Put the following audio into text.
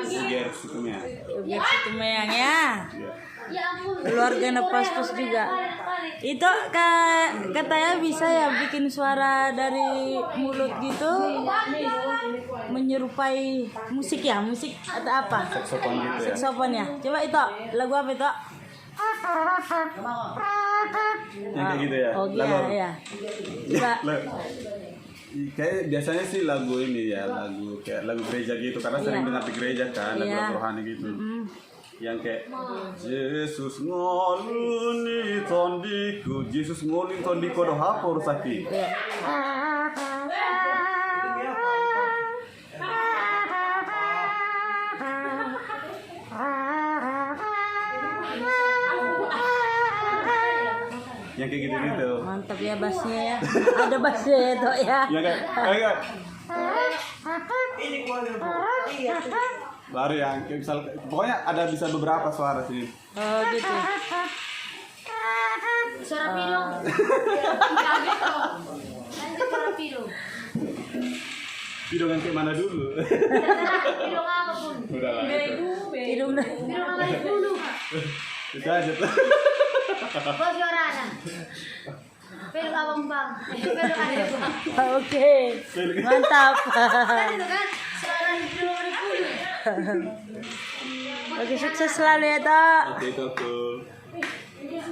Biar situnya. Biar situ meyang ya. Keluarga Pas-Pas juga. Itu katanya bisa ya bikin suara dari mulut gitu menyerupai musik ya, musik atau apa? Saksofon gitu ya. Saksofon ya. Coba itu lagu apa itu? Yang kayak gitu ya. Oh iya ya. Coba. Kayak biasanya sih lagu ini ya, lagu kayak lagu gereja gitu karena sering dengar di gereja kan, lagu rohani gitu. Yang kayak Yesus ngoluni tondiku, Yesus ngoluni tondiku do hapor sakit. Yang kayak gitu-gitu. Mantap ya bassnya ya. Ada bassnya ya toh ya. Ya kayak baru yang kayak misal pokoknya ada bisa beberapa suara sih. Oh gitu. Suara pilung. Lanjut suara pilung. Video yang kayak mana dulu? Pilung apapun. Udah lah. Hidung dah. Pilung apa dulu? Itu aja tuh. Bos suaranya. Pilung abang bang. Pilung ada bang. Oke. Mantap. Kan itu kan suara pilung ada pilung. Oke, sukses selalu ya toh. Oke, itu aku.